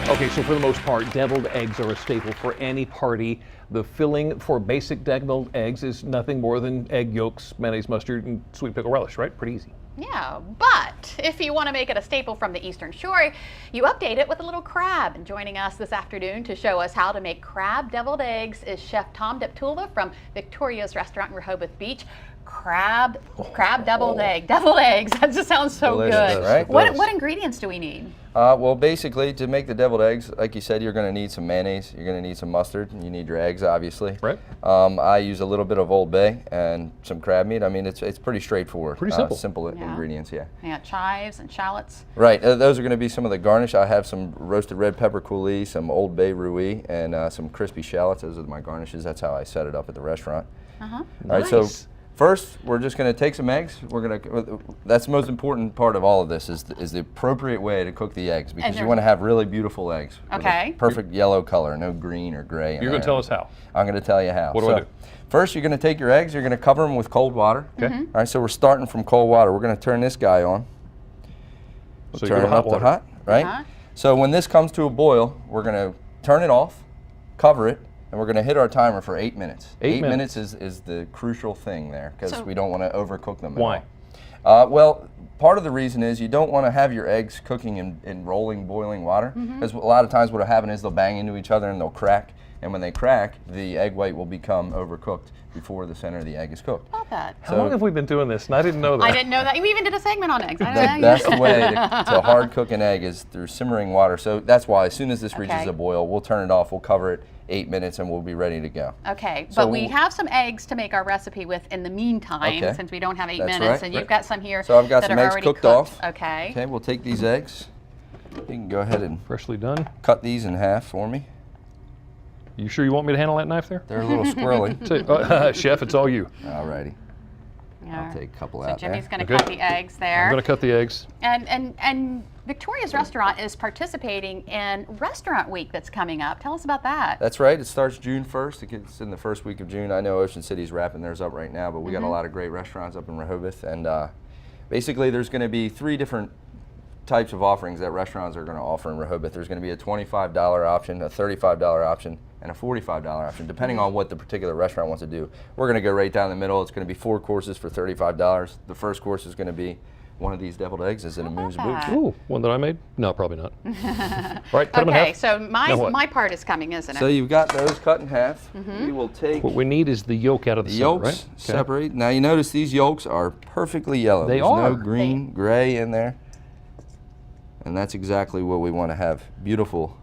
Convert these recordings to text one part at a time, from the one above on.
Okay, so for the most part, deviled eggs are a staple for any party. The filling for basic deviled eggs is nothing more than egg yolks, mayonnaise, mustard, and sweet pickle relish, right? Pretty easy. Yeah, but if you want to make it a staple from the Eastern Shore, you update it with a little crab. And joining us this afternoon to show us how to make crab deviled eggs is Chef Tom Deptula from Victoria's Restaurant in Rehoboth Beach. Crab deviled eggs. That just sounds so delicious, good. right? What ingredients do we need? Well, basically, to make the deviled eggs, like you said, you're going to need some mayonnaise, you're going to need some mustard, and you need your eggs, obviously. Right. I use a little bit of Old Bay and some crab meat. I mean, it's pretty straightforward. Pretty simple. Simple ingredients, yeah. Yeah, chives and shallots. Right. Those are going to be some of the garnish. I have some roasted red pepper coulis, some Old Bay roux, and some crispy shallots. Those are my garnishes. That's how I set it up at the restaurant. Uh-huh. All right, so first, we're just going to take some eggs. That's the most important part of all of this is the appropriate way to cook the eggs, because you want to have really beautiful eggs. Okay. With a perfect yellow color, no green or gray. You're going to tell us how. I'm going to tell you how. What do I do? First, you're going to take your eggs. You're going to cover them with cold water. Okay. Mm-hmm. All right, so we're starting from cold water. We're going to turn this guy on. We'll So you turn go it hot up to water. hot, right? Uh-huh. So when this comes to a boil, we're going to turn it off, cover it, and we're going to hit our timer for 8 minutes. 8 minutes is the crucial thing there, because we don't want to overcook them at Why? all. Well, part of the reason is you don't want to have your eggs cooking in rolling, boiling water, because a lot of times what will happen is they'll bang into each other and they'll crack, and when they crack, the egg white will become overcooked before the center of the egg is cooked. About that. How long have we been doing this? And I didn't know that. I didn't know that. We even did a segment on eggs. That's the way to hard cook an egg, is through simmering water. So that's why as soon as this reaches a boil, we'll turn it off, we'll cover it 8 minutes, and we'll be ready to go. Okay, So but we have some eggs to make our recipe with in the meantime, since we don't have 8 That's minutes, right. and you've got some here So I've got that some are eggs already cooked off. Okay. Okay, we'll take these eggs. You can go ahead and Freshly done. cut these in half for me. You sure you want me to handle that knife there? They're a little squirrely. Chef, it's all you. Alrighty. Yeah. I'll take a couple So out Jimmy's there. going to cut the eggs there. I'm going to cut the eggs. And Victoria's Restaurant is participating in Restaurant Week that's coming up. Tell us about that. That's right. It starts June 1st. It's in the first week of June. I know Ocean City's wrapping theirs up right now, but we got a lot of great restaurants up in Rehoboth. And basically, there's going to be 3 different types of offerings that restaurants are going to offer in Rehoboth. There's going to be a $25 option, a $35 option, and a $45 option, depending on what the particular restaurant wants to do. We're going to go right down the middle. It's going to be 4 courses for $35. The first course is going to be one of these deviled eggs is in a moose boots. Ooh, one that I made? No, probably not. All right, cut them in Okay, half. so Now what? my part is coming, isn't it? So you've got those cut in half. We will take What we need is the yolk out of the center, yolks, right? Okay. separate. Now you notice these yolks are perfectly yellow. They There's are. no green, gray in there. And that's exactly what we want to have. Beautiful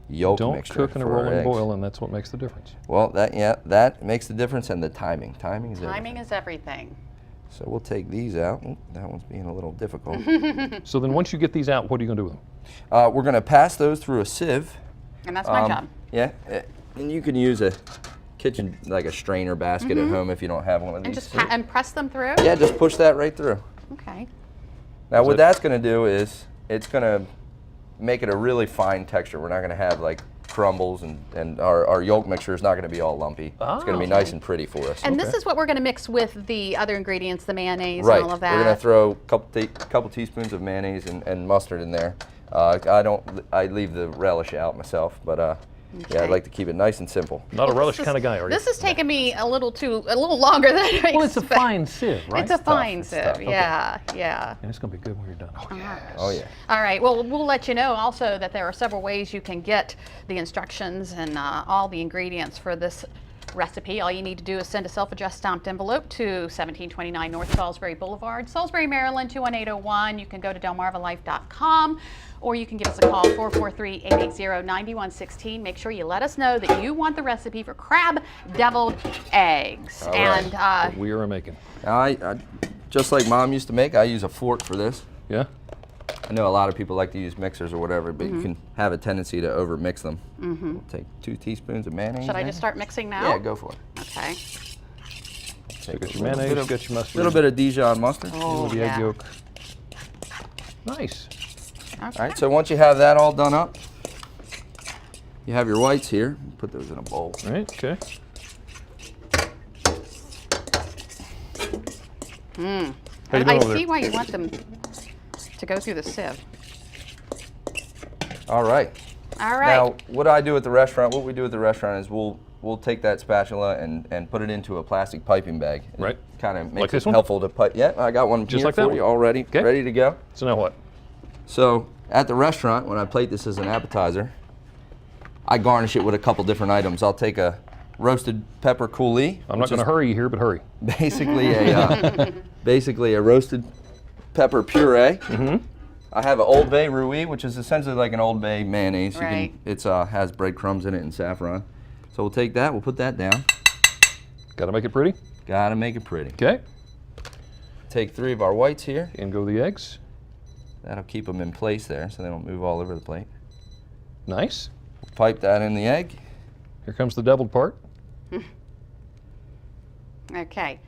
yolk Don't mixture cook in a for our rolling eggs. boil, and that's what makes the difference. Well, that makes the difference, and the timing. Timing is Timing everything. is everything. So we'll take these out. Ooh, that one's being a little difficult. So then once you get these out, what are you going to do with them? We're going to pass those through a sieve. And that's my job. Yeah, and you can use a kitchen, like a strainer basket at home if you don't have one of these. And just and press them through? Yeah, just push that right through. Okay. Now what that's going to do is it's going to make it a really fine texture. We're not going to have like crumbles, and our yolk mixture is not going to be all lumpy. It's going to be nice and pretty for us. And this is what we're going to mix with the other ingredients, the mayonnaise Right. and all of that. We're going to throw a couple teaspoons of mayonnaise and mustard in there. I leave the relish out myself, but yeah, I'd like to keep it nice and simple. Not a relish kind of guy, are you? This is taking me a little longer than I expected. Well, it's a fine sieve, right? It's a fine sieve, tough. yeah. And it's going to be good when you're done. Oh, yes. Oh yeah. All right, well, we'll let you know also that there are several ways you can get the instructions and all the ingredients for this recipe. All you need to do is send a self-addressed stamped envelope to 1729 North Salisbury Boulevard, Salisbury, Maryland 21801. You can go to delmarvalife.com, or you can give us a call, 443-880-9116. Make sure you let us know that you want the recipe for crab deviled eggs. All right. And We are making. Now I just like Mom used to make, I use a fork for this. Yeah? I know a lot of people like to use mixers or whatever, but you can have a tendency to over mix them. We'll take 2 teaspoons of mayonnaise. should I in. just start mixing now? Yeah, go for it. Okay. Take Get a your little mayonnaise, bit of- get your mustard. little bit of Dijon mustard. Oh, the egg yeah. yolk. Nice. Okay. All right, so once you have that all done up, you have your whites here. Put those in a bowl. All right, okay. How you doing I over see there? why you want them to go through the sieve. All right. All right. Now, what I do at the restaurant, what we do at the restaurant is we'll take that spatula and put it into a plastic piping bag. Right. Kind of Like makes this it one? helpful to pipe. Yeah, I got one Just here like that for one? you already, Okay. ready to go. So now what? So at the restaurant, when I plate this as an appetizer, I garnish it with a couple different items. I'll take a roasted pepper coulis. I'm not going to hurry you here, but hurry. Basically a roasted pepper puree. Mm-hmm. I have an Old Bay Roux, which is essentially like an Old Bay mayonnaise. Right. It's has breadcrumbs in it and saffron. So we'll take that, we'll put that down. Got to make it pretty. Gotta make it pretty. Okay. Take 3 of our whites here. In go the eggs. That'll keep them in place there so they don't move all over the plate. Nice. Pipe that in the egg. Here comes the deviled part. Okay.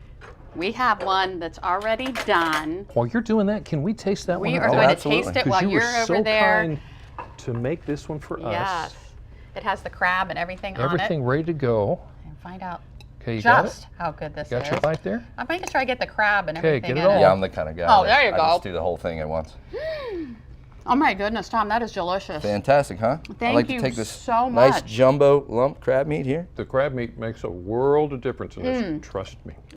We have one that's already done. While you're doing that, can we taste that one? We are Oh, going to absolutely. taste it 'Cause while you you're were over so there. kind to make this one for Yes. us. It has the crab and everything on Everything ready to go. it. And find out Okay, you got just it? how good this Got is. your bite there? I'm making sure I get the crab and Okay, everything get it in all. it. Yeah, I'm the kind of guy. Oh, that there you I go. just do the whole thing at once. Oh my goodness, Tom, that is delicious. Fantastic, huh? I Thank like you to take this so nice much. jumbo lump crab meat here. The crab meat makes a world of difference in this. Mm. Trust me.